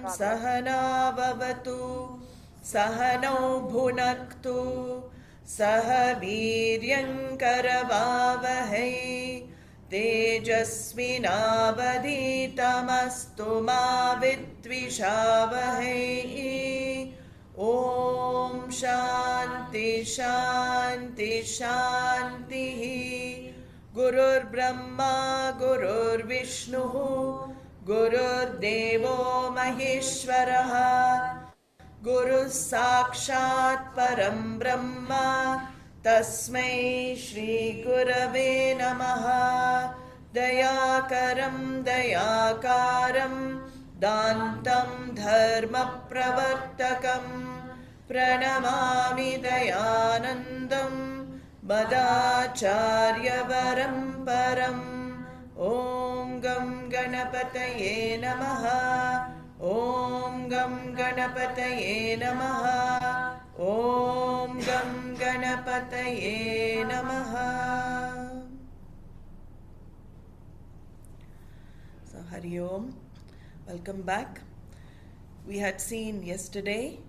Sahana Vavatu Sahano Bhunaktu Saha Viryam Karavavahai Tejasvinavaditamastu ma vidvishavahai. Om Shanti Shanti Shanti. Gurur Brahma Gurur Vishnu Gurur Devo Maheshwaraha Guru Sakshat Param Brahma Tasmai Shri Gurave Namaha. Dayakaram Dayakaram Dantam Dharma Pravartakam Pranamami Dayanandam Madacharya Varam Param. Om Gam Ganapataye Namaha. Om Gam Ganapataye Namaha. Om Gam Ganapataye Namaha. So Hari Om. Welcome back. We had seen yesterday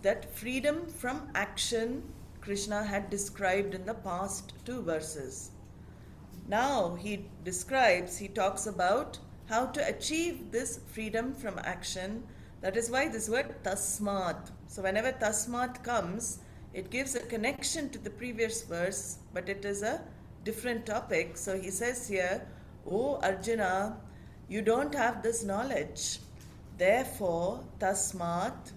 that freedom from action Krishna had described in the past 2 verses. Now he talks about how to achieve this freedom from action. That is why this word tasmat. So whenever tasmat comes, it gives a connection to the previous verse, but it is a different topic. So he says here, O Arjuna, you don't have this knowledge. Therefore, tasmat,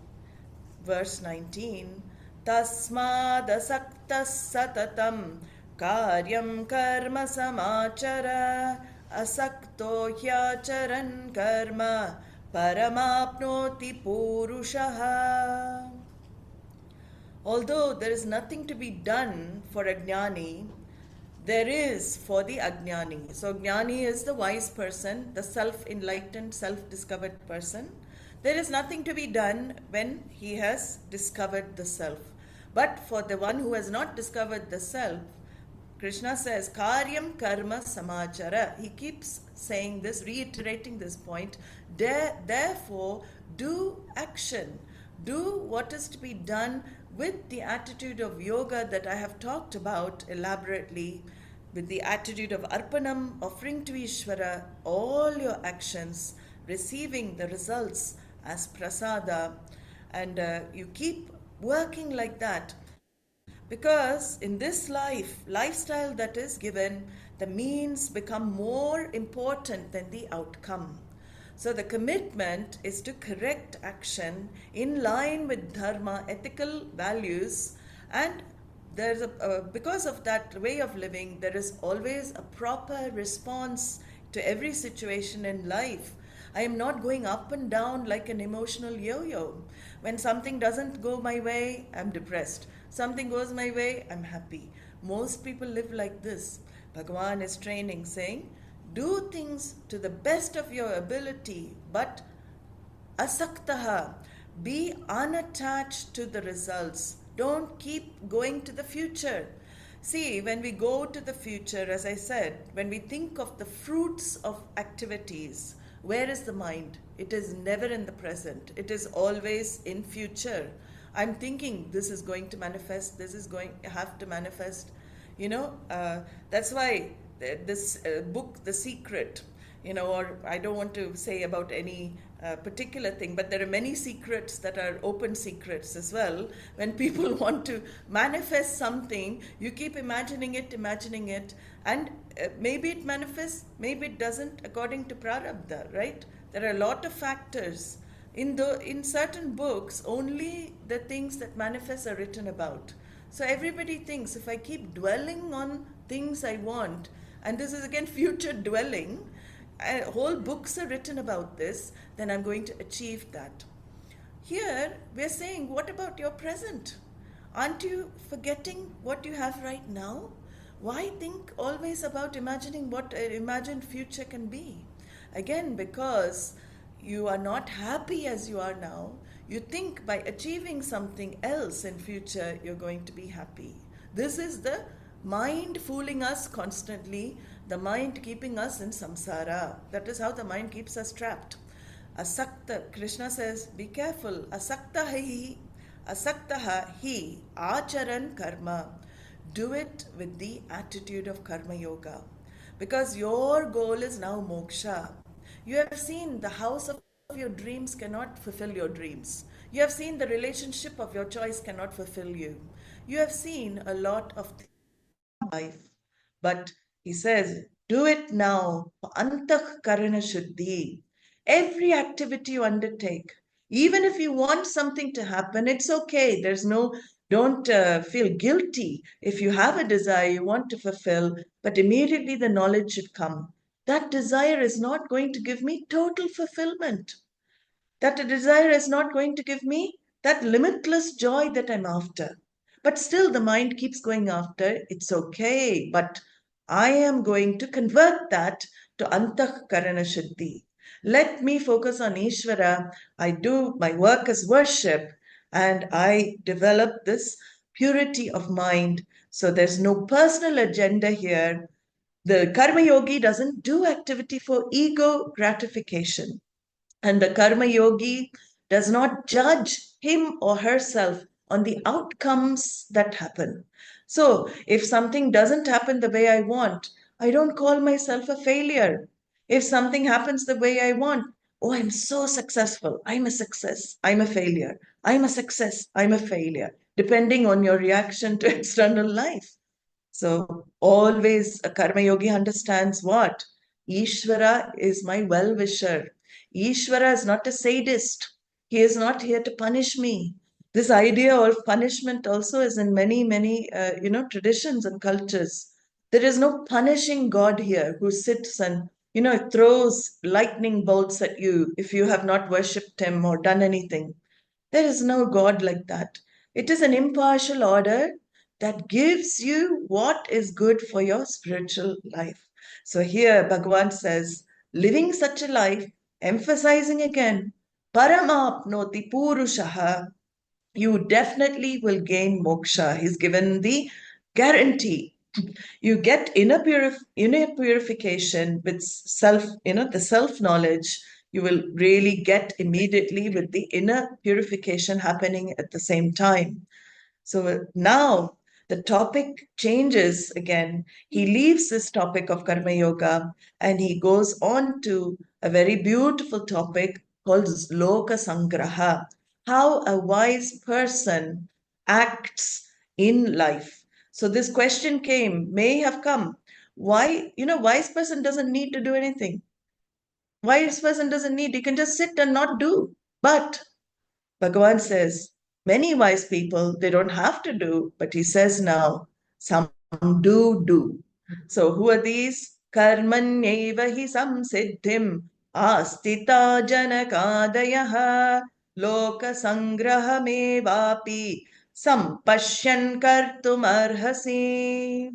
verse 19, tasmad asaktas satatam karyam karma samachara asakto hyacharan karma paramapnoti purushaha. Although there is nothing to be done for a jnani, there is for the ajnani. So jnani is the wise person, the self-enlightened, self-discovered person. There is nothing to be done when he has discovered the self. But for the one who has not discovered the self, Krishna says, Karyam karma samachara. He keeps saying this, reiterating this point. Therefore, do action. Do what is to be done with the attitude of yoga that I have talked about elaborately, with the attitude of arpanam, offering to Ishvara all your actions, receiving the results as prasada, and you keep working like that. Because in this lifestyle that is given, the means become more important than the outcome. So the commitment is to correct action in line with dharma, ethical values, and there's because of that way of living, there is always a proper response to every situation in life. I am not going up and down like an emotional yo-yo. When something doesn't go my way, I'm depressed. Something goes my way, I'm happy. Most people live like this. Bhagavan is training, saying, do things to the best of your ability, but asaktaha, be unattached to the results. Don't keep going to the future. See, when we go to the future, as I said, when we think of the fruits of activities, where is the mind? It is never in the present. It is always in future. I'm thinking this is going to manifest, this is going to have to manifest. That's why this book, The Secret, or I don't want to say about any particular thing, but there are many secrets that are open secrets as well. When people want to manifest something, you keep imagining it, and maybe it manifests, maybe it doesn't, according to prarabdha, right? There are a lot of factors. In certain books, only the things that manifest are written about. So everybody thinks, if I keep dwelling on things I want, and this is again future dwelling, whole books are written about this, then I'm going to achieve that. Here, we're saying, what about your present? Aren't you forgetting what you have right now? Why think always about imagining what an imagined future can be? Again, because you are not happy as you are now, you think by achieving something else in future, you're going to be happy. This is the mind fooling us constantly, the mind keeping us in samsara. That is how the mind keeps us trapped. Asakta, Krishna says, be careful. Asaktaha hi acharan karma. Do it with the attitude of karma yoga. Because your goal is now moksha. You have seen the house of your dreams cannot fulfill your dreams. You have seen the relationship of your choice cannot fulfill you. You have seen a lot of life. But he says, do it now for antah karana shuddhi. Every activity you undertake, even if you want something to happen, it's okay. Don't feel guilty. If you have a desire you want to fulfill, but immediately the knowledge should come. That desire is not going to give me total fulfillment. That a desire is not going to give me that limitless joy that I'm after. But still, the mind keeps going after, it's okay, but I am going to convert that to antah karana shuddhi. Let me focus on Ishvara. I do my work as worship and I develop this purity of mind. So there's no personal agenda here. The karma yogi doesn't do activity for ego gratification. And the karma yogi does not judge him or herself on the outcomes that happen. So, if something doesn't happen the way I want, I don't call myself a failure. If something happens the way I want, oh, I'm so successful. I'm a success. I'm a failure. I'm a success. I'm a failure, depending on your reaction to external life. So always a karma yogi understands what? Ishvara is my well-wisher. Ishvara is not a sadist. He is not here to punish me. This idea of punishment also is in many traditions and cultures. There is no punishing God here who sits and, throws lightning bolts at you if you have not worshipped him or done anything. There is no God like that. It is an impartial order that gives you what is good for your spiritual life. So here Bhagavan says, living such a life, emphasizing again, paramapnoti purushaha, you definitely will gain moksha. He's given the guarantee. You get inner purification with the self-knowledge. You will really get immediately with the inner purification happening at the same time. So now the topic changes again. He leaves this topic of karma yoga and he goes on to a very beautiful topic called loka sangraha, how a wise person acts in life. So this question may have come. Why, wise person doesn't need to do anything. Wise person doesn't need, he can just sit and not do. But Bhagavan says, many wise people, they don't have to do, but he says now, some do. So who are these? Karmanyeva hi samsiddhim astita janakadayaha loka sangrahamevapi sampashyan kartum arhasi.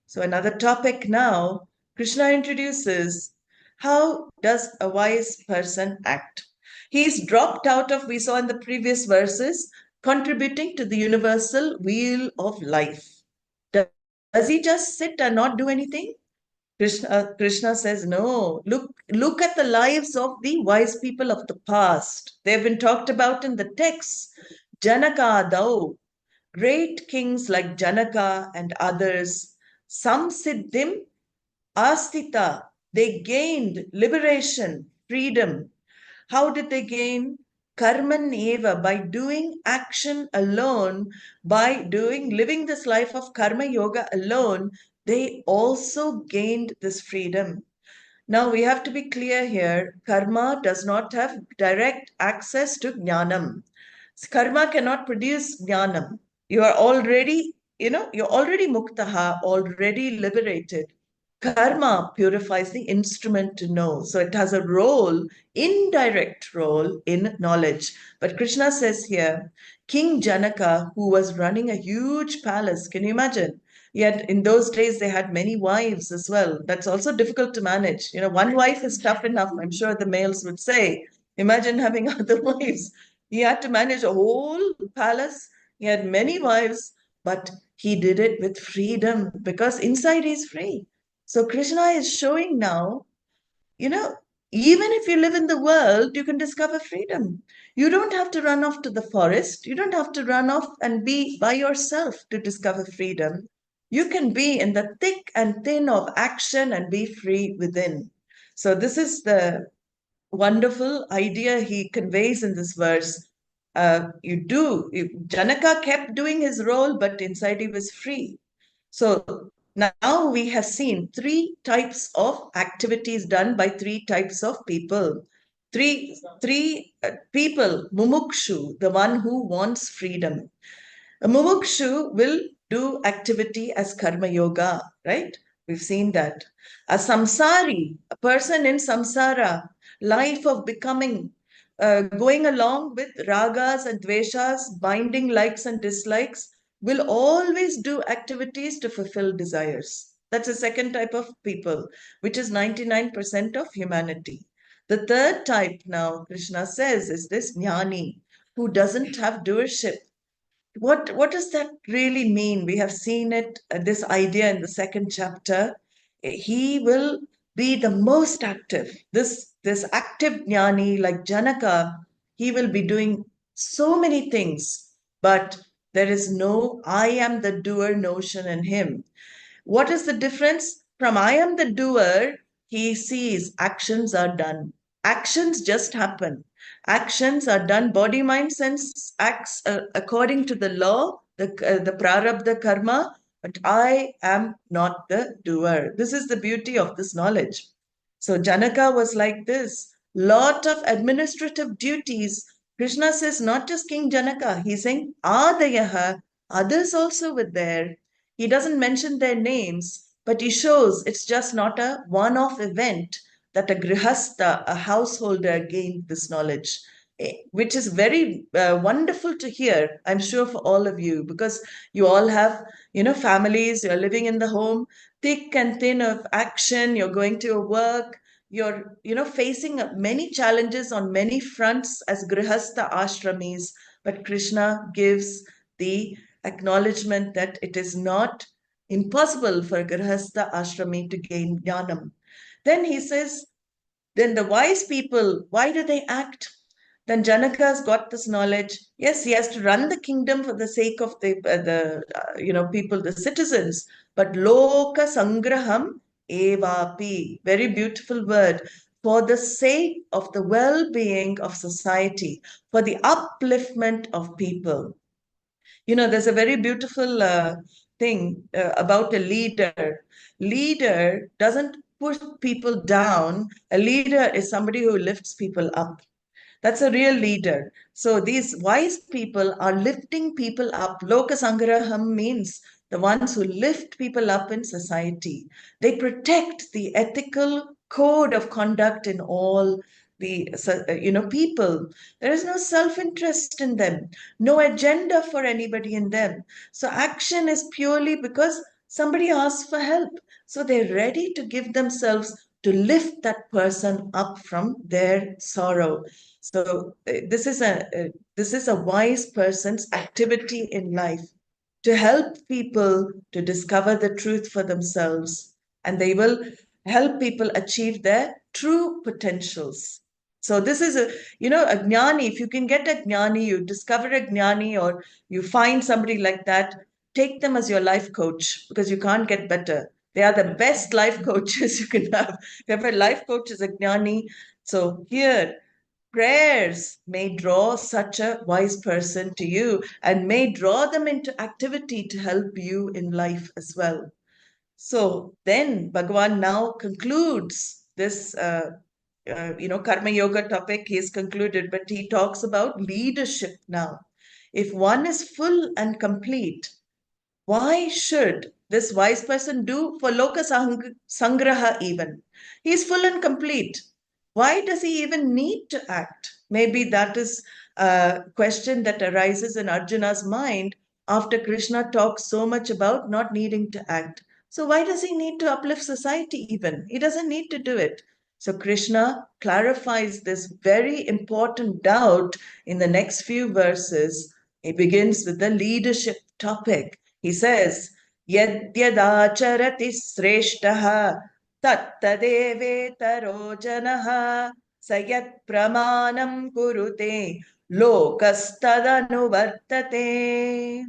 So another topic now, Krishna introduces how does a wise person act? He's dropped out of, we saw in the previous verses, contributing to the universal wheel of life. Does he just sit and not do anything? Krishna says, no. Look at the lives of the wise people of the past. They've been talked about in the texts. Janaka Dau, great kings like Janaka and others, some siddhim astita, they gained liberation, freedom. How did they gain? Karman eva, by doing action alone, living this life of karma yoga alone, they also gained this freedom. Now we have to be clear here, karma does not have direct access to jnanam. Karma cannot produce jnanam. You are already, you're already muktaha, already liberated. Karma purifies the instrument to know. So it has a role, indirect role in knowledge. But Krishna says here, King Janaka, who was running a huge palace, can you imagine? Yet in those days, they had many wives as well. That's also difficult to manage. One wife is tough enough, I'm sure the males would say. Imagine having other wives. He had to manage a whole palace. He had many wives, but he did it with freedom because inside he's free. So Krishna is showing now, Even if you live in the world, you can discover freedom. You don't have to run off to the forest. You don't have to run off and be by yourself to discover freedom. You can be in the thick and thin of action and be free within. So, this is the wonderful idea he conveys in this verse. Janaka kept doing his role, but inside he was free. So now we have seen three types of activities done by three types of people. Three people, mumukshu, the one who wants freedom. A mumukshu will do activity as karma yoga, right? We've seen that. A samsari, a person in samsara, life of becoming, going along with ragas and dveshas, binding likes and dislikes, will always do activities to fulfill desires. That's the second type of people, which is 99% of humanity. The third type now, Krishna says, is this jnani, who doesn't have doership. What does that really mean? We have seen it, this idea in the second chapter. He will be the most active. This active jnani, like Janaka, he will be doing so many things, but there is no I am the doer notion in him. What is the difference? From I am the doer, he sees actions are done. Actions just happen. Actions are done. Body, mind, sense acts according to the law, the prarabdha karma, but I am not the doer. This is the beauty of this knowledge. So Janaka was like this. Lot of administrative duties. Krishna says not just King Janaka, he's saying Adayaha, others also were there. He doesn't mention their names, but he shows it's just not a one-off event that a grihastha, a householder, gained this knowledge, which is very wonderful to hear, I'm sure, for all of you, because you all have, families, you're living in the home, thick and thin of action, you're going to your work, you're, facing many challenges on many fronts as grihastha ashramis, but Krishna gives the acknowledgement that it is not impossible for a grihastha ashrami to gain jnanam. Then he says, then the wise people, why do they act? Then Janaka's got this knowledge. Yes, he has to run the kingdom for the sake of the people, the citizens. But loka sangraham evapi, very beautiful word, for the sake of the well-being of society, for the upliftment of people. There's a very beautiful thing about a leader. Leader doesn't push people down. A leader is somebody who lifts people up. That's a real leader. So these wise people are lifting people up. Lokasangraham means the ones who lift people up in society. They protect the ethical code of conduct in all the people. There is no self-interest in them, no agenda for anybody in them. So action is purely because somebody asks for help. So they're ready to give themselves to lift that person up from their sorrow. So this is a wise person's activity in life, to help people to discover the truth for themselves, and they will help people achieve their true potentials. So this is a jnani. If you can get a jnani, you discover a jnani, or you find somebody like that, take them as your life coach, because you can't get better. They are the best life coaches you can have. If you have a life coach is a jnani. So here, prayers may draw such a wise person to you and may draw them into activity to help you in life as well. So then Bhagavan now concludes this, Karma Yoga topic. He's concluded, but he talks about leadership now. If one is full and complete, why should this wise person do for Loka Sangraha even? He's full and complete. Why does he even need to act? Maybe that is a question that arises in Arjuna's mind after Krishna talks so much about not needing to act. So why does he need to uplift society even? He doesn't need to do it. So Krishna clarifies this very important doubt in the next few verses. He begins with the leadership topic. He says, Yadyadacharati sreshtaha tattadevetaro janaha sayat pramanam kurute lokastadanuvartate.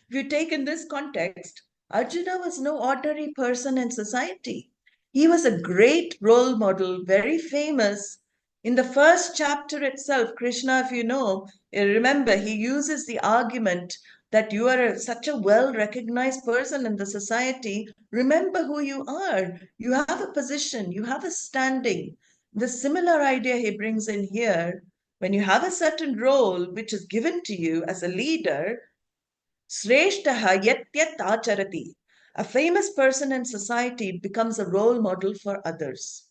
If you take in this context, Arjuna was no ordinary person in society. He was a great role model, very famous. In the first chapter itself, Krishna, if you know, remember, he uses the argument that you are such a well recognized person in the society. Remember who you are. You have a position, you have a standing. The similar idea he brings in here when you have a certain role which is given to you as a leader, Shreshtaha yat yat acharati. A famous person in society becomes a role model for others.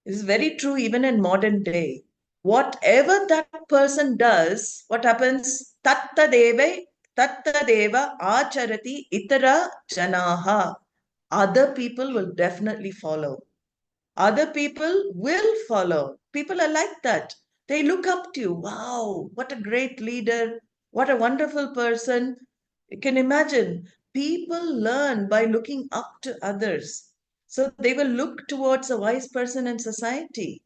This is very true even in modern day. Whatever that person does, what happens? Tatta deva acharati itara janaha. Other people will definitely follow. Other people will follow. People are like that. They look up to you. Wow, what a great leader. What a wonderful person. You can imagine. People learn by looking up to others. So they will look towards a wise person in society.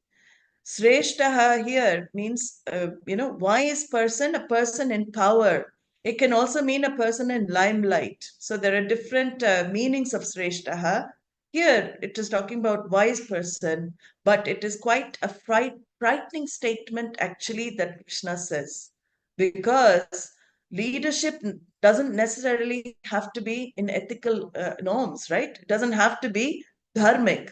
Shreshtaha here means, wise person, a person in power. It can also mean a person in limelight. So there are different meanings of Shreshtaha. Here it is talking about wise person, but it is quite a frightening statement actually that Krishna says. Because leadership doesn't necessarily have to be in ethical norms, right? It doesn't have to be dharmic.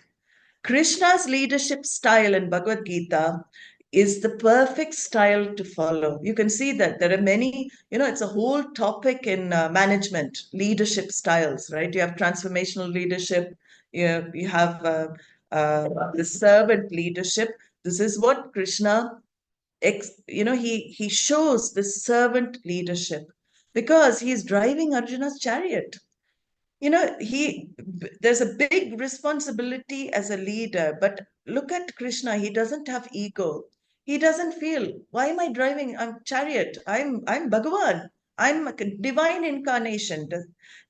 Krishna's leadership style in Bhagavad Gita is the perfect style to follow. You can see that there are many, it's a whole topic in management, leadership styles, right? You have transformational leadership, you have the servant leadership. This is what Krishna, he shows the servant leadership because he's driving Arjuna's chariot. There's a big responsibility as a leader, but look at Krishna. He doesn't have ego. He doesn't feel, why am I driving a chariot? I'm Bhagavan. I'm a divine incarnation.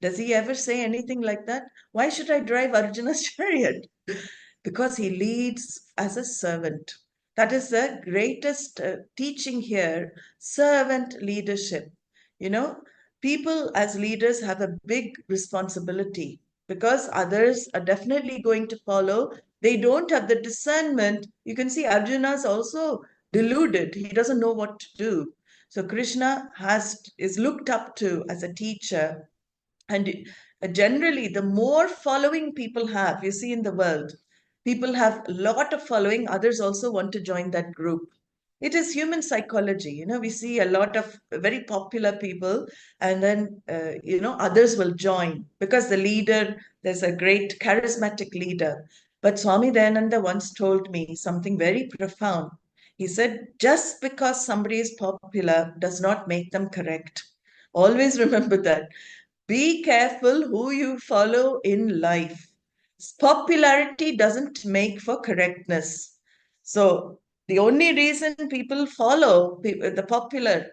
Does he ever say anything like that? Why should I drive Arjuna's chariot? Because he leads as a servant. That is the greatest teaching here, servant leadership. You know, people as leaders have a big responsibility because others are definitely going to follow. They don't have the discernment. You can see Arjuna's also deluded. He doesn't know what to do. So Krishna is looked up to as a teacher. And generally, the more following people have, you see in the world, people have a lot of following, others also want to join that group. It is human psychology. We see a lot of very popular people, and then, others will join because there's a great charismatic leader. But Swami Dayananda once told me something very profound. He said, just because somebody is popular does not make them correct. Always remember that. Be careful who you follow in life. Popularity doesn't make for correctness. So, the only reason people follow the popular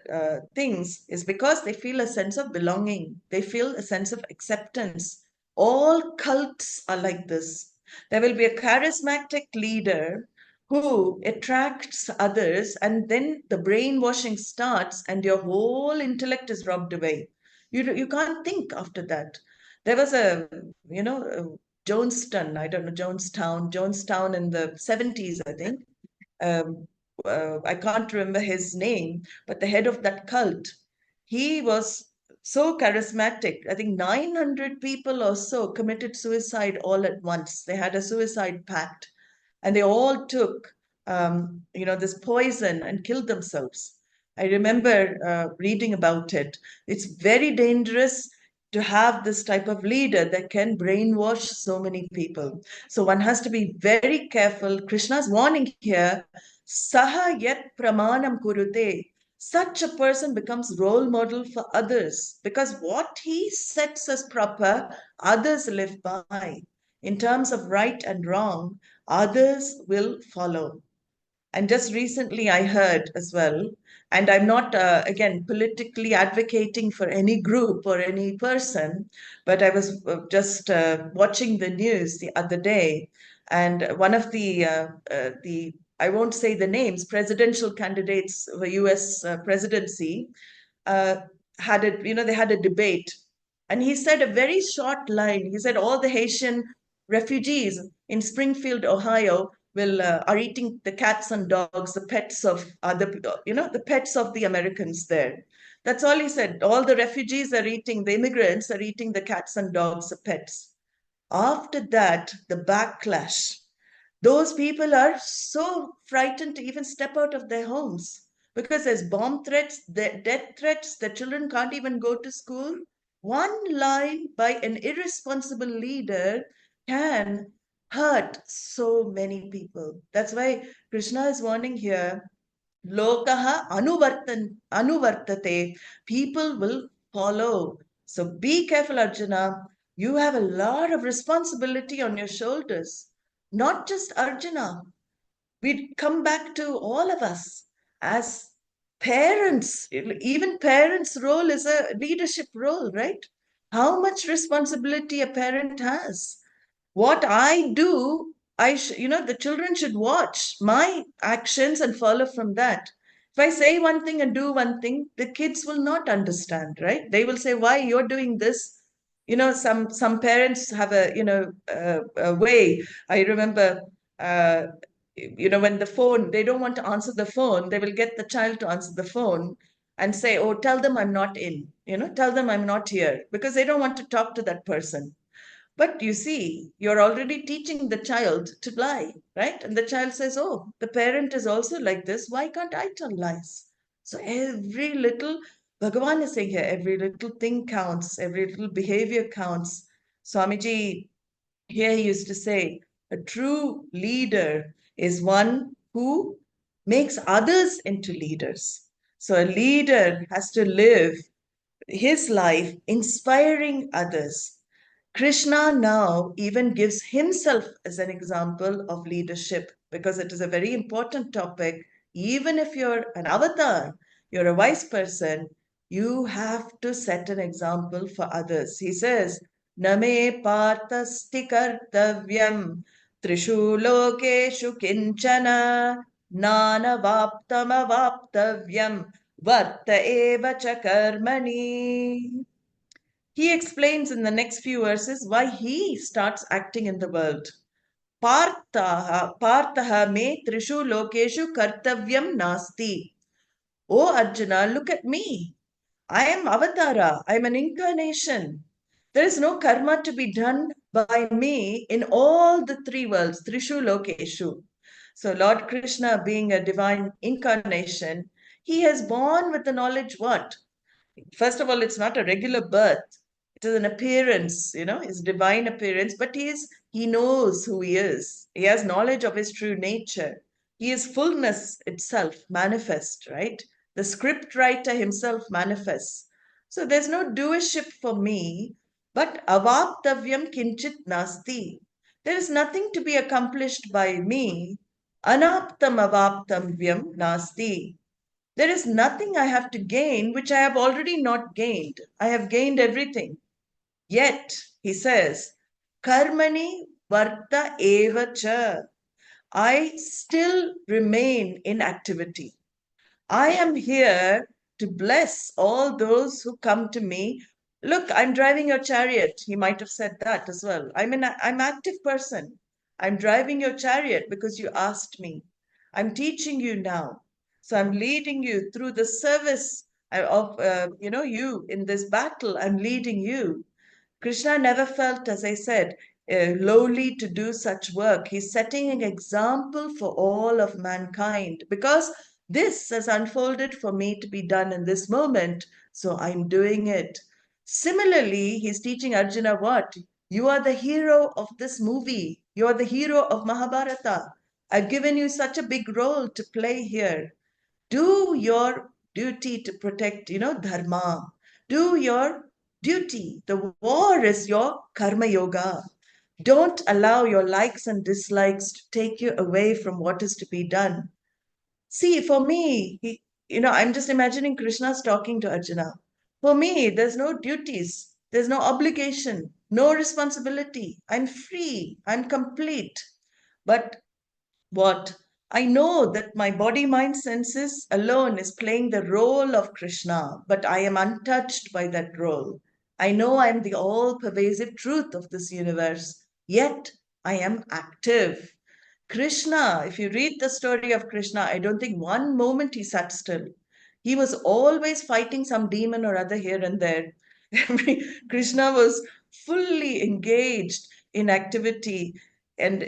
things is because they feel a sense of belonging, they feel a sense of acceptance. All cults are like this. There will be a charismatic leader who attracts others, and then the brainwashing starts, and your whole intellect is robbed away. You can't think after that. There was Jonestown, I don't know, Jonestown in the 70s, I think. Um, I can't remember his name, but the head of that cult, he was so charismatic. I think 900 people or so committed suicide all at once. They had a suicide pact, and they all took, this poison and killed themselves. I remember reading about it. It's very dangerous to have this type of leader that can brainwash so many people. So one has to be very careful. Krishna's warning here, saha yet pramanam kurute. Such a person becomes role model for others because what he sets as proper, others live by. In terms of right and wrong, others will follow. And just recently I heard as well, and I'm not, again, politically advocating for any group or any person, but I was just watching the news the other day, and one of the I won't say the names, presidential candidates for US presidency, uh, they had a debate. And he said a very short line. He said, all the Haitian refugees in Springfield, Ohio, are eating the cats and dogs, the pets of the pets of the Americans there. That's all he said. All the refugees are eating, the immigrants are eating the cats and dogs, the pets. After that, the backlash. Those people are so frightened to even step out of their homes because there's bomb threats, death threats, the children can't even go to school. One line by an irresponsible leader can hurt so many people. That's why Krishna is warning here, lokaha anuvartate. People will follow. So be careful, Arjuna. You have a lot of responsibility on your shoulders. Not just Arjuna. We come back to all of us as parents. Even parents' role is a leadership role, right? How much responsibility a parent has. What I do, the children should watch my actions and follow from that. If I say one thing and do one thing, the kids will not understand, right? They will say, why you're doing this? Some parents have a way. I remember, uh, when the phone, they don't want to answer the phone, they will get the child to answer the phone and say, oh, tell them I'm not in, tell them I'm not here, because they don't want to talk to that person. But you see, you're already teaching the child to lie, right? And the child says, oh, the parent is also like this. Why can't I tell lies? So every little, Bhagavan is saying here, every little thing counts, every little behavior counts. Swamiji, here he used to say, a true leader is one who makes others into leaders. So a leader has to live his life inspiring others. Krishna now even gives himself as an example of leadership because it is a very important topic. Even if you're an avatar, you're a wise person, you have to set an example for others. He says, Name parthasti kartavyam trishu lokeshu kinchana nana vaptam avaptavyam varta eva cha karmani. He explains in the next few verses why he starts acting in the world. Parthaha me trishu lokeshu kartavyam nasti. Oh Arjuna, look at me. I am avatara. I am an incarnation. There is no karma to be done by me in all the three worlds, trishu lokeshu. So Lord Krishna being a divine incarnation, he has born with the knowledge what? First of all, it's not a regular birth. It is an appearance, his divine appearance, but he knows who he is. He has knowledge of his true nature. He is fullness itself, manifest, right? The script writer himself manifests. So there's no doership for me, but avaptavyam kinchit nasti. There is nothing to be accomplished by me. Anaptam avaptavyam nasti. There is nothing I have to gain which I have already not gained. I have gained everything. Yet, he says, karmani varta eva cha. I still remain in activity. I am here to bless all those who come to me. Look, I'm driving your chariot. He might have said that as well. I'm active person. I'm driving your chariot because you asked me. I'm teaching you now. So I'm leading you through the service of you in this battle. I'm leading you. Krishna never felt, as I said, lowly to do such work. He's setting an example for all of mankind because this has unfolded for me to be done in this moment, so I'm doing it. Similarly, he's teaching Arjuna what? You are the hero of this movie. You are the hero of Mahabharata. I've given you such a big role to play here. Do your duty to protect, dharma. Do your duty. The war is your karma yoga. Don't allow your likes and dislikes to take you away from what is to be done. See, for me, I'm just imagining Krishna's talking to Arjuna. For me, there's no duties, there's no obligation, no responsibility. I'm free, I'm complete. But what? I know that my body, mind, senses alone is playing the role of Krishna, but I am untouched by that role. I know I am the all pervasive truth of this universe, yet I am active. Krishna, if you read the story of Krishna, I don't think one moment he sat still. He was always fighting some demon or other here and there. Krishna was fully engaged in activity, and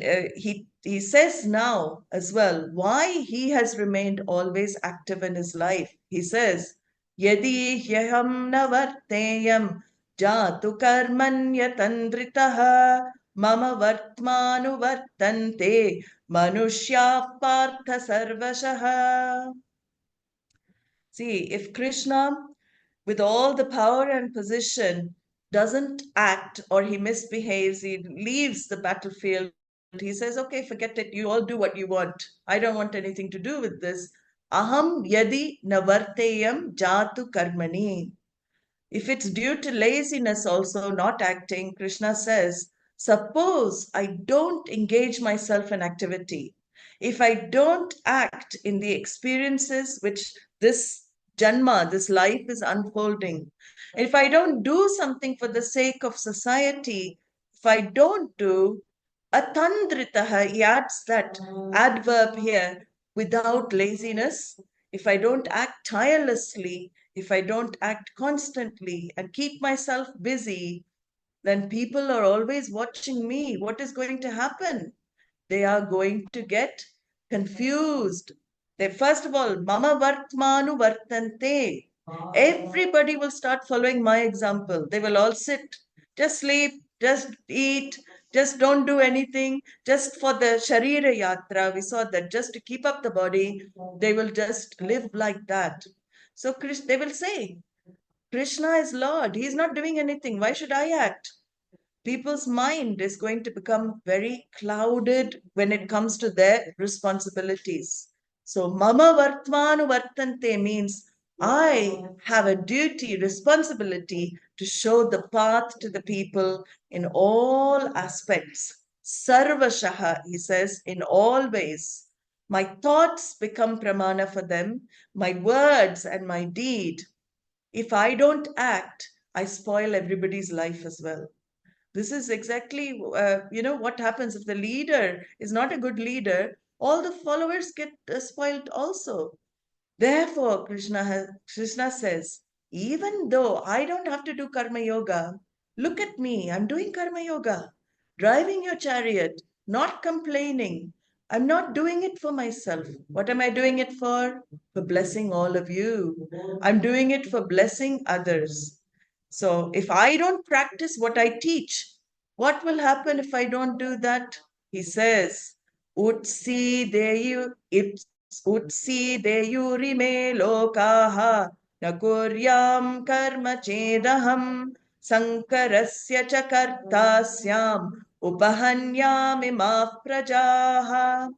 he says now as well why he has remained always active in his life. He says, "Yadi hyaham na varteyam jatu karmanyatandritaha mama vartmanu vartante manushya partha sarvashaha." See, if Krishna, with all the power and position, doesn't act or he misbehaves, he leaves the battlefield, he says, okay, forget it, you all do what you want. I don't want anything to do with this. Aham yadi navarteyam jatu karmani. If it's due to laziness also, not acting, Krishna says, suppose I don't engage myself in activity, if I don't act in the experiences which this janma, this life is unfolding, if I don't do something for the sake of society, if I don't do atandritaha, he adds that adverb here, without laziness, if I don't act tirelessly, if I don't act constantly and keep myself busy, then people are always watching me. What is going to happen? They are going to get confused. They, first of all, mama vartmanu vartante. Everybody will start following my example. They will all sit, just sleep, just eat, just don't do anything, just for the Sharira Yatra. We saw that just to keep up the body, they will just live like that. So they will say, Krishna is Lord. He's not doing anything. Why should I act? People's mind is going to become very clouded when it comes to their responsibilities. So, mama vartmanu vartante means I have a duty, responsibility to show the path to the people in all aspects. Sarvashaha, he says, in all ways. My thoughts become pramana for them, my words and my deed. If I don't act, I spoil everybody's life as well. This is exactly, what happens if the leader is not a good leader, all the followers get spoiled also. Therefore, Krishna says, even though I don't have to do karma yoga, look at me, I'm doing karma yoga, driving your chariot, not complaining. I'm not doing it for myself. What am I doing it for? For blessing all of you. I'm doing it for blessing others. So if I don't practice what I teach, what will happen if I don't do that? He says, Utsi deyu Utsi deyuri me lokaha nakuryam karma chedaham sankarasya cha kartasyam upahanyami ma prajaha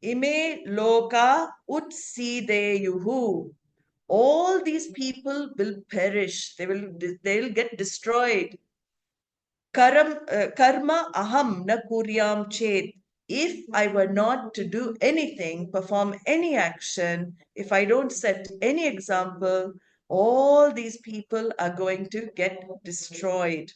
ime loka utsi deyuhu. All these people will perish. They'll get destroyed. Karma aham na kuryam chet. If I were not to do anything, perform any action, if I don't set any example, all these people are going to get destroyed.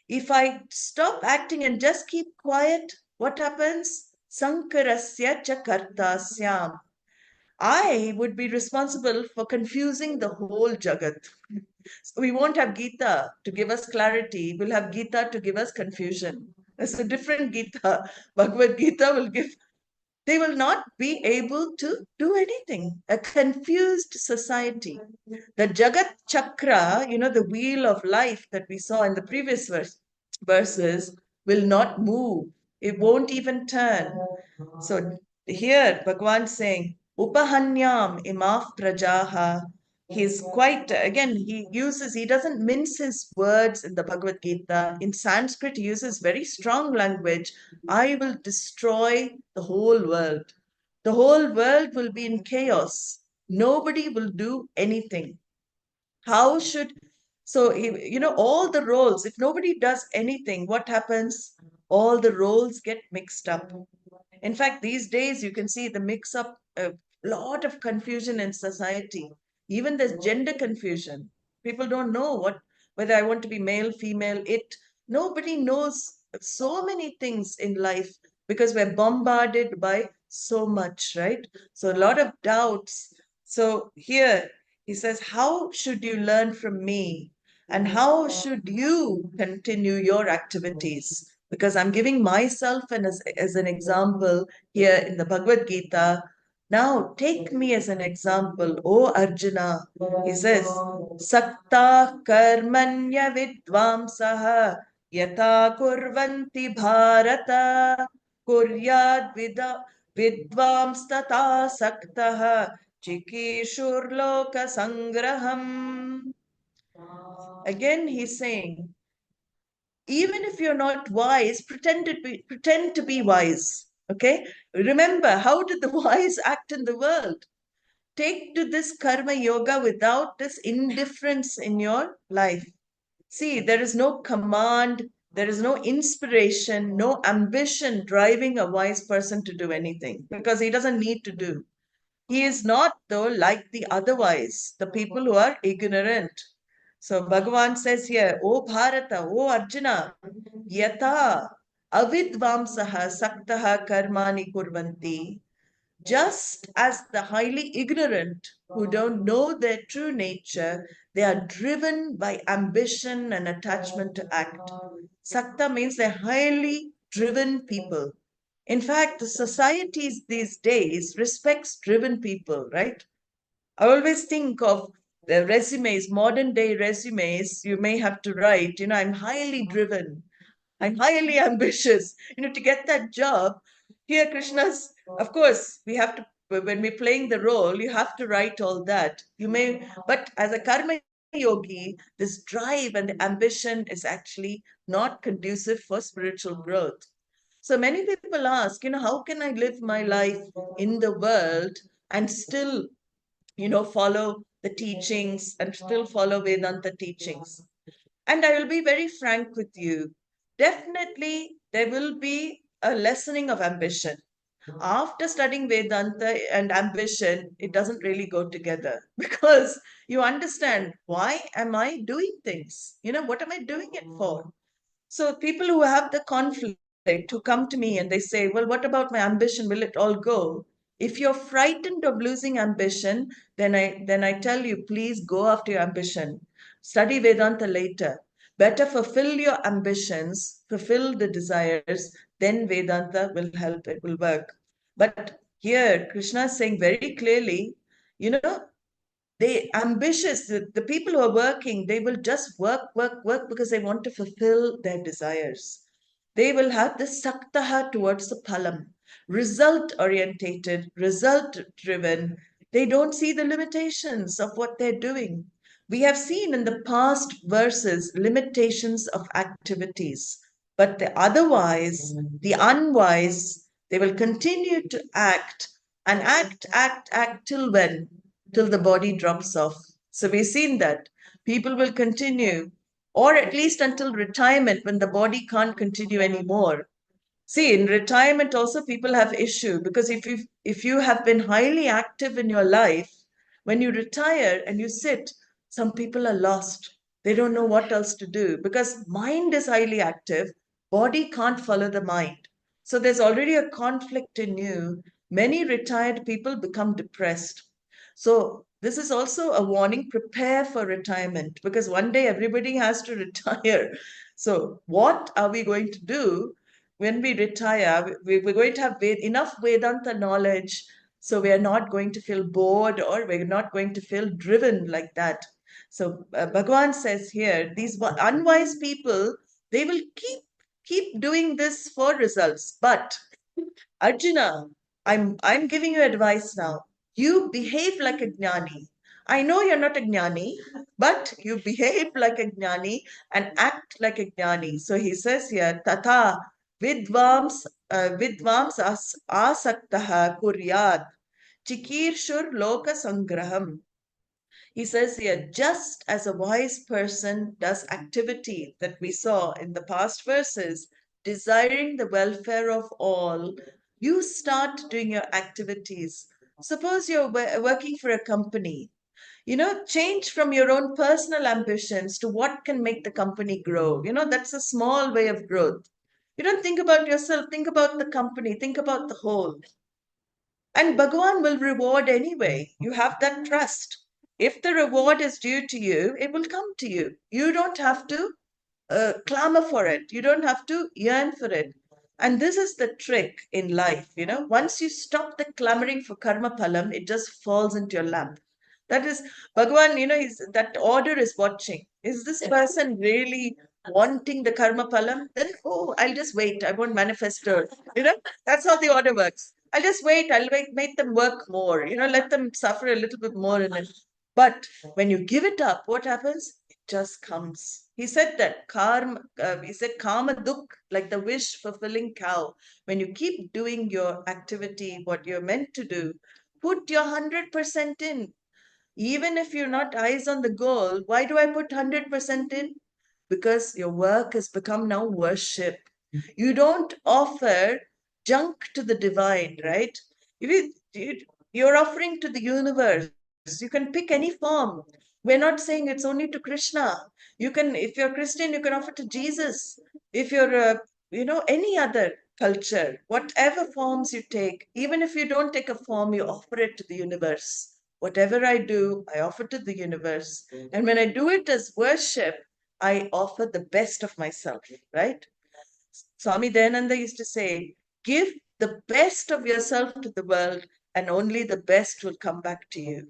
If I stop acting and just keep quiet, what happens? Sankarasya cha kartasyam. I would be responsible for confusing the whole Jagat. So we won't have Gita to give us clarity. We'll have Gita to give us confusion. It's a different Gita. Bhagavad Gita will give, they will not be able to do anything. A confused society. The Jagat Chakra, the wheel of life that we saw in the previous verses, will not move. It won't even turn. So here, Bhagwan saying, Upahanyam imaf prajaha. He's quite, again, he doesn't mince his words in the Bhagavad Gita. In Sanskrit, he uses very strong language. I will destroy the whole world. the whole world will be in chaos. Nobody will do anything. How should, so, all the roles, if nobody does anything, what happens? All the roles get mixed up. In fact, these days you can see the mix up, a lot of confusion in society. Even there's gender confusion. People don't know whether I want to be male, female, it. Nobody knows so many things in life because we're bombarded by so much, right? So a lot of doubts. So here he says, how should you learn from me? And how should you continue your activities? Because I'm giving myself as an example here in the Bhagavad Gita. Now take me as an example, O Arjuna. He says, Sakta karmanya vidvamsaha yata kurvanti bharata kuryad vidvamstata saktaha chikishur loka sangraham. Again, he's saying, even if you're not wise, pretend to be wise. Okay? Remember, how did the wise act in the world? Take to this karma yoga without this indifference in your life. See, there is no command, there is no inspiration, no ambition driving a wise person to do anything because he doesn't need to do. He is not, though, like the otherwise, the people who are ignorant. So Bhagavan says here, O Bharata, O Arjuna, yata avidvamsaha saktaha karmani kurvanti. Just as the highly ignorant who don't know their true nature, they are driven by ambition and attachment to act. Sakta means they're highly driven people. In fact, the societies these days respects driven people, right? I always think of the resumes, modern day resumes, you may have to write, I'm highly driven, I'm highly ambitious, to get that job. Here, Krishna's, of course, we have to, when we're playing the role, you have to write all that. But as a karma yogi, this drive and the ambition is actually not conducive for spiritual growth. So many people ask, how can I live my life in the world and still follow the teachings and still follow Vedanta teachings? And I will be very frank with you. Definitely, there will be a lessening of ambition. After studying Vedanta and ambition, it doesn't really go together because you understand, why am I doing things? What am I doing it for? So people who have the conflict, who come to me and they say, well, what about my ambition? Will it all go? If you're frightened of losing ambition, then I tell you, please go after your ambition. Study Vedanta later. Better fulfill your ambitions, fulfill the desires, then Vedanta will help, it will work. But here, Krishna is saying very clearly, they ambitious, the people who are working, they will just work because they want to fulfill their desires. They will have this saktaha towards the phalam, result orientated, result driven. They don't see the limitations of what they're doing. We have seen in the past verses limitations of activities, but the unwise, they will continue to act and act till when? Till the body drops off. So we've seen that people will continue, or at least until retirement when the body can't continue anymore. See, in retirement also people have issue because if you have been highly active in your life, when you retire and you sit, some people are lost. They don't know what else to do because mind is highly active, body can't follow the mind. So there's already a conflict in you. Many retired people become depressed. So this is also a warning, prepare for retirement because one day everybody has to retire. So what are we going to do when we retire? We're going to have enough Vedanta knowledge, so we are not going to feel bored or we're not going to feel driven like that. So Bhagavan says here, these unwise people, they will keep doing this for results. But Arjuna, I'm giving you advice now. You behave like a jnani. I know you're not a jnani, but you behave like a jnani and act like a jnani. So he says here, tata vidvams asaktaha kuryat chikirshur loka sangraham. He says here, just as a wise person does activity that we saw in the past verses, desiring the welfare of all, you start doing your activities. Suppose you're working for a company. Change from your own personal ambitions to what can make the company grow. That's a small way of growth. You don't think about yourself, think about the company, think about the whole. And Bhagavan will reward anyway. You have that trust. If the reward is due to you, it will come to you. You don't have to clamor for it. You don't have to yearn for it. And this is the trick in life. Once you stop the clamoring for karma palam, it just falls into your lap. That is, Bhagavan, that order is watching. Is this person really wanting the karma palam? Then, I'll just wait. I won't manifest it. That's how the order works. I'll just wait. I'll make them work more. Let them suffer a little bit more in it. But when you give it up, what happens? It just comes. He said that he said karma duk, like the wish fulfilling cow. When you keep doing your activity, what you're meant to do, put your 100% in. Even if you're not eyes on the goal, why do I put 100% in? Because your work has become now worship. You don't offer junk to the divine, right? You're offering to the universe. You can pick any form. We're not saying it's only to Krishna. If you're Christian, you can offer to Jesus. If you're, any other culture, whatever forms you take, even if you don't take a form, you offer it to the universe. Whatever I do, I offer to the universe. And when I do it as worship, I offer the best of myself, right? Swami Dayananda used to say, give the best of yourself to the world, and only the best will come back to you.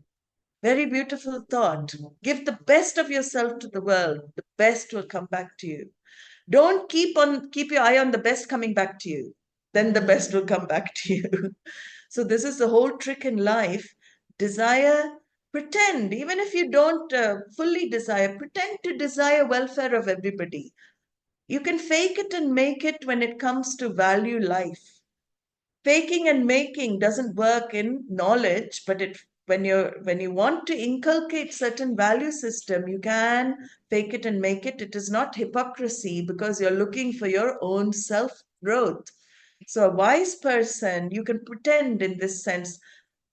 Very beautiful thought. Give the best of yourself to the world, the best will come back to you. Don't keep your eye on the best coming back to you. Then the best will come back to you. So this is the whole trick in life. Desire, pretend, even if you don't fully desire, pretend to desire welfare of everybody. You can fake it and make it when it comes to value life. Faking and making doesn't work in knowledge, but when you want to inculcate certain value system, you can fake it and make it. It is not hypocrisy because you're looking for your own self growth. So a wise person, you can pretend in this sense,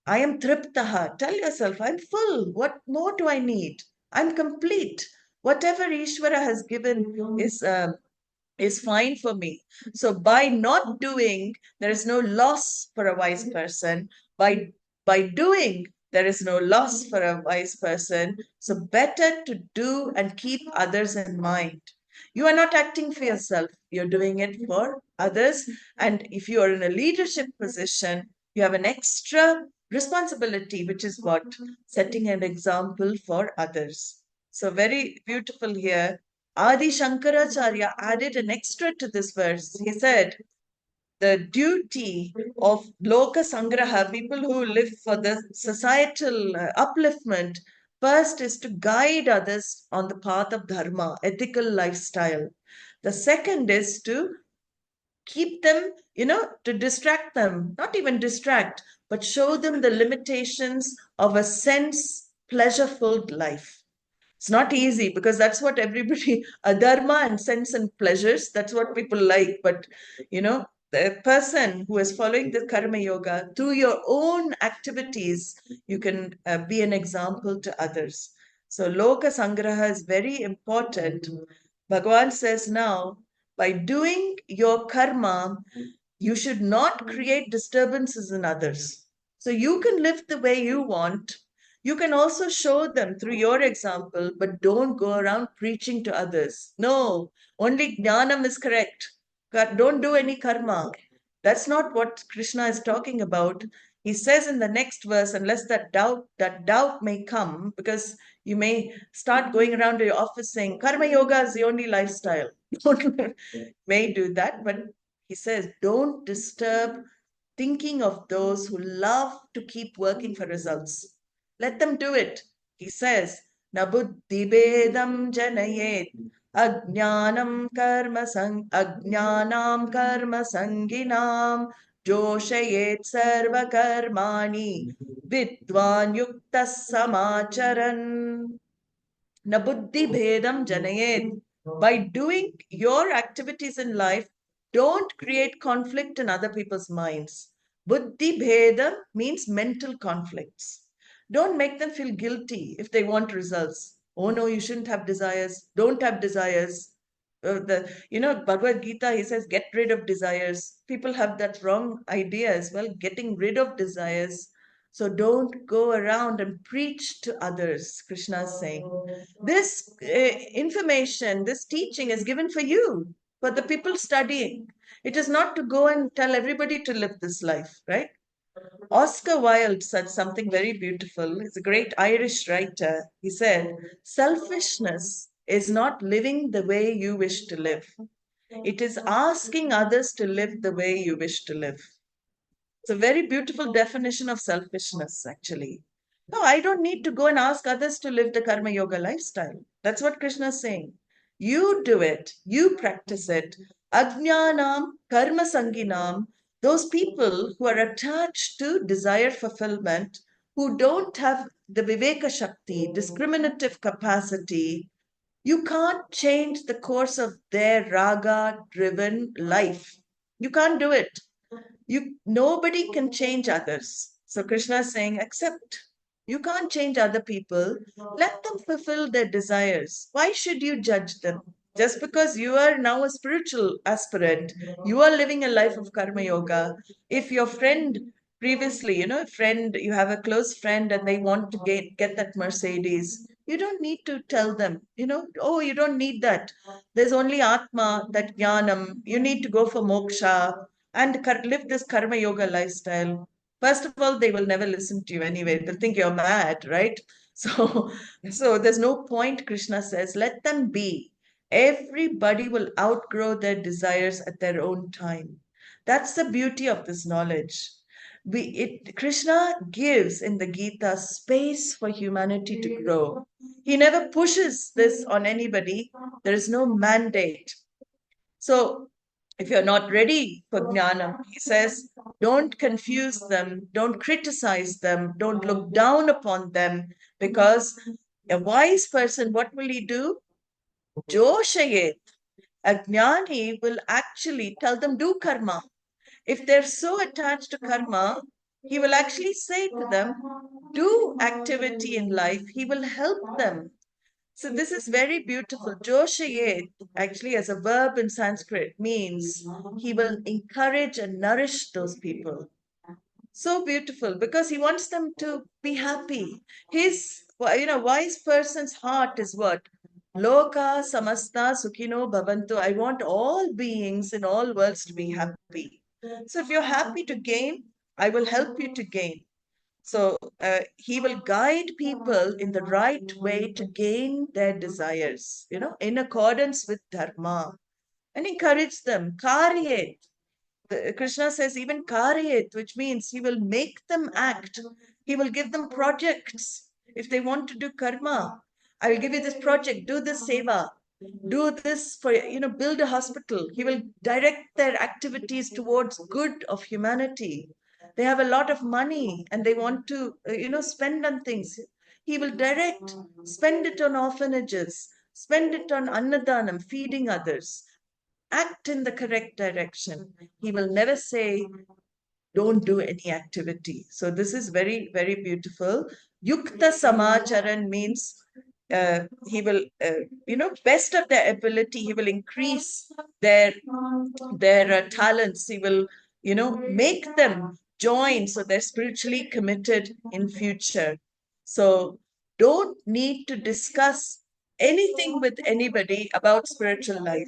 I am triptaha. Tell yourself, I'm full. What more do I need? I'm complete. Whatever Ishvara has given is fine for me. So by not doing, there is no loss for a wise person. By doing, there is no loss for a wise person. So better to do and keep others in mind. You are not acting for yourself. You're doing it for others. And if you are in a leadership position, you have an extra responsibility, which is what? Setting an example for others. So very beautiful here. Adi Shankaracharya added an extra to this verse. He said, the duty of Loka Sangraha, people who live for the societal upliftment, first is to guide others on the path of dharma, ethical lifestyle. The second is to keep them, to distract them, not even distract, but show them the limitations of a sense pleasure-filled life. It's not easy because that's what everybody, adharma and sense and pleasures, that's what people like. But, the person who is following the karma yoga, through your own activities, you can be an example to others. So Loka Sangraha is very important. Bhagavan says now, by doing your karma, you should not create disturbances in others. So you can live the way you want. You can also show them through your example, but don't go around preaching to others. No, only jnanam is correct. Don't do any karma. That's not what Krishna is talking about. He says in the next verse, unless that doubt may come, because you may start going around to your office saying, karma yoga is the only lifestyle. May do that, but he says, don't disturb thinking of those who love to keep working for results. Let them do it. He says, Nabuddhibedam janayet Ajnanam karma sanginam joshayet sarva karmani vidwan yuktas samacharan. Na buddhi bhedam janayet. By doing your activities in life, don't create conflict in other people's minds. Buddhi bhedam means mental conflicts. Don't make them feel guilty if they want results. Oh no, you shouldn't have desires. Don't have desires. Bhagavad Gita, he says, get rid of desires. People have that wrong idea as well, getting rid of desires. So don't go around and preach to others, Krishna is saying. This information, this teaching is given for you, for the people studying. It is not to go and tell everybody to live this life, right? Oscar Wilde said something very beautiful. He's a great Irish writer. He said, selfishness is not living the way you wish to live. It is asking others to live the way you wish to live. It's a very beautiful definition of selfishness, actually. No, I don't need to go and ask others to live the Karma Yoga lifestyle. That's what Krishna is saying. You do it, you practice it. Ajnanam, karma sanginam, those people who are attached to desire fulfillment, who don't have the Viveka Shakti, discriminative capacity, you can't change the course of their raga driven life. You can't do it. Nobody can change others. So Krishna is saying, accept. You can't change other people. Let them fulfill their desires. Why should you judge them? Just because you are now a spiritual aspirant, you are living a life of karma yoga. If your friend previously, you have a close friend and they want to get that Mercedes, you don't need to tell them, oh, you don't need that. There's only Atma, that Jnanam. You need to go for moksha and live this karma yoga lifestyle. First of all, they will never listen to you anyway. They'll think you're mad, right? So, so there's no point, Krishna says, let them be. Everybody will outgrow their desires at their own time. That's the beauty of this knowledge. Krishna gives in the Gita space for humanity to grow. He never pushes this on anybody. There is no mandate. So if you're not ready for jnana, he says, don't confuse them, don't criticize them, don't look down upon them, because a wise person, what will he do? Joshayet. A jnani will actually tell them, do karma. If they're so attached to karma, he will actually say to them, do activity in life. He will help them. So this is very beautiful. Joshayet, actually as a verb in Sanskrit, means he will encourage and nourish those people. So beautiful, because he wants them to be happy. His, wise person's heart is what? Loka samasta sukhino bhavantu. I want all beings in all worlds to be happy. So if you're happy to gain, I will help you to gain. So he will guide people in the right way to gain their desires, in accordance with dharma, and encourage them. Karyet. Krishna says even karyet, which means he will make them act. He will give them projects. If they want to do karma, I will give you this project, do this seva, do this for, build a hospital. He will direct their activities towards good of humanity. They have a lot of money and they want to, spend on things. He will direct, spend it on orphanages, spend it on annadanam, feeding others. Act in the correct direction. He will never say, don't do any activity. So this is very, very beautiful. Yukta samacharan means he will, best of their ability, he will increase their talents. He will, make them join so they're spiritually committed in future. So don't need to discuss anything with anybody about spiritual life.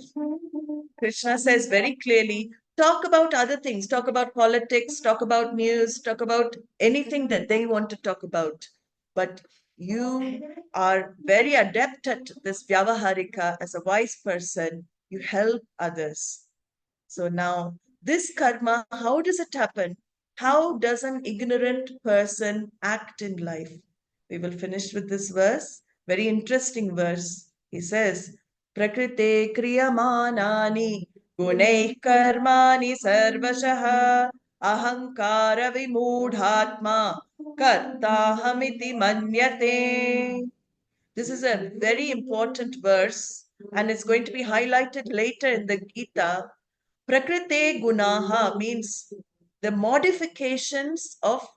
Krishna says very clearly, talk about other things, talk about politics, talk about news, talk about anything that they want to talk about. But you are very adept at this vyavaharika as a wise person. You help others. So now, this karma, how does it happen? How does an ignorant person act in life? We will finish with this verse. Very interesting verse. He says, prakrite kriyamanani gunaih karmani sarvashah ahankara vimudhatma kartahamiti manyate. This is a very important verse and it's going to be highlighted later in the Gita. Prakrite gunaha means the modifications of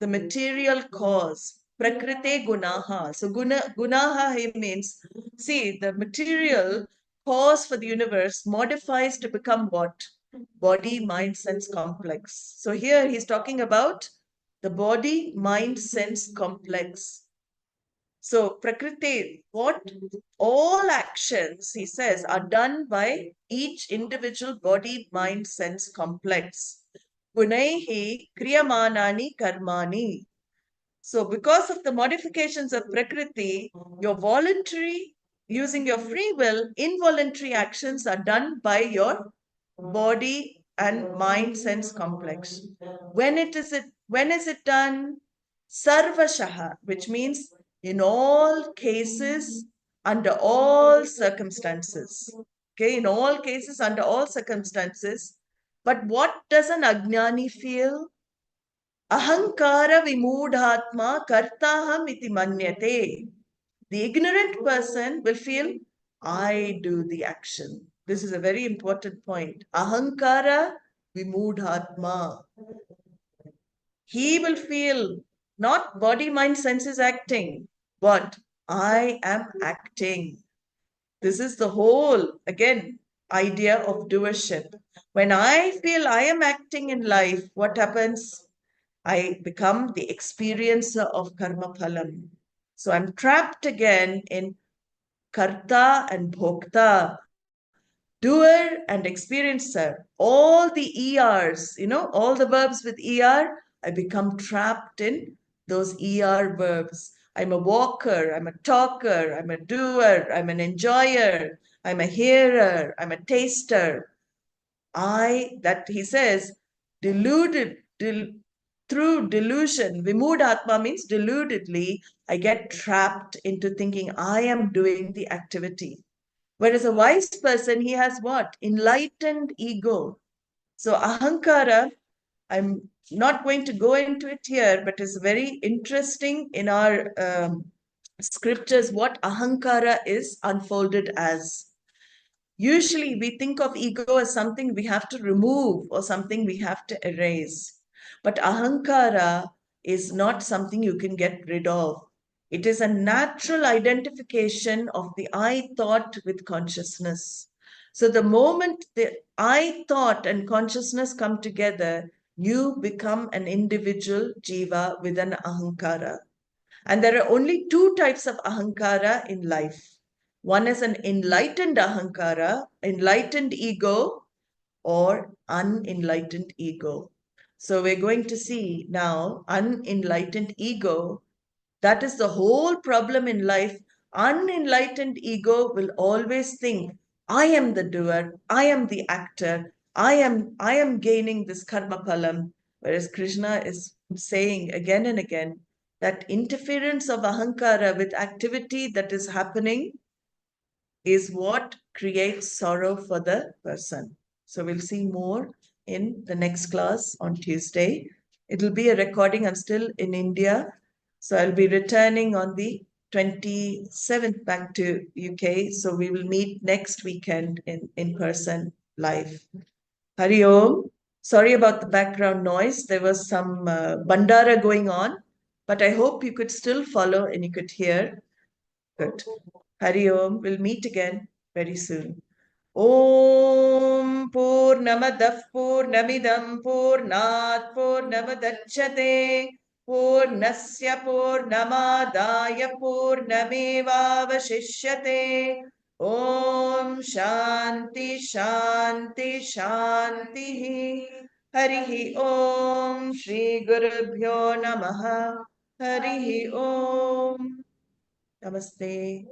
the material cause. Prakrite gunaha. So gunaha means, see, the material cause for the universe modifies to become what? Body, mind, sense complex. So here he's talking about the body, mind, sense complex. So, Prakriti, what all actions, he says, are done by each individual body, mind, sense complex. Gunaihi kriyamanani karmani. So, because of the modifications of Prakriti, your voluntary, using your free will, involuntary actions are done by your body and mind sense complex. When is it done? Sarvashaha, which means in all cases, under all circumstances. Okay, in all cases, under all circumstances. But what does an Ajnani feel? Ahankara vimudhatma kartaham iti manyate. The ignorant person will feel, I do the action. This is a very important point. Ahankara vimudhatma. He will feel not body, mind, senses acting, but I am acting. This is the whole, again, idea of doership. When I feel I am acting in life, what happens? I become the experiencer of karma phalam. So I'm trapped again in karta and bhokta, doer and experiencer. All the ERs, all the verbs with ER, I become trapped in those ER verbs. I'm a walker, I'm a talker, I'm a doer, I'm an enjoyer, I'm a hearer, I'm a taster. That he says, through delusion, vimudhatma means deludedly, I get trapped into thinking I am doing the activity. Whereas a wise person, he has what? Enlightened ego. So ahankara, I'm not going to go into it here, but it's very interesting in our scriptures what ahankara is unfolded as. Usually we think of ego as something we have to remove or something we have to erase. But ahankara is not something you can get rid of. It is a natural identification of the I thought with consciousness. So the moment the I thought and consciousness come together, you become an individual jiva with an ahankara. And there are only two types of ahankara in life. One is an enlightened ahankara, enlightened ego, or unenlightened ego. So we're going to see now unenlightened ego. That is the whole problem in life. Unenlightened ego will always think, I am the doer, I am the actor, I am gaining this karma phalam. Whereas Krishna is saying again and again that interference of ahankara with activity that is happening is what creates sorrow for the person. So we'll see more in the next class on Tuesday. It'll be a recording. I'm still in India. So I'll be returning on the 27th back to UK. So we will meet next weekend in person live. Hari Om. Sorry about the background noise. There was some bandara going on, but I hope you could still follow and you could hear. Good. Hari Om. We'll meet again very soon. Om Purnamadah Purnamidam Purnat Purnavadachyate Purnasya Purnamadaya Purnamevavashishyate. Om Shanti Shanti Shanti. Harihi Om Shri Gurubhyo Namaha. Harihi Om. Namaste.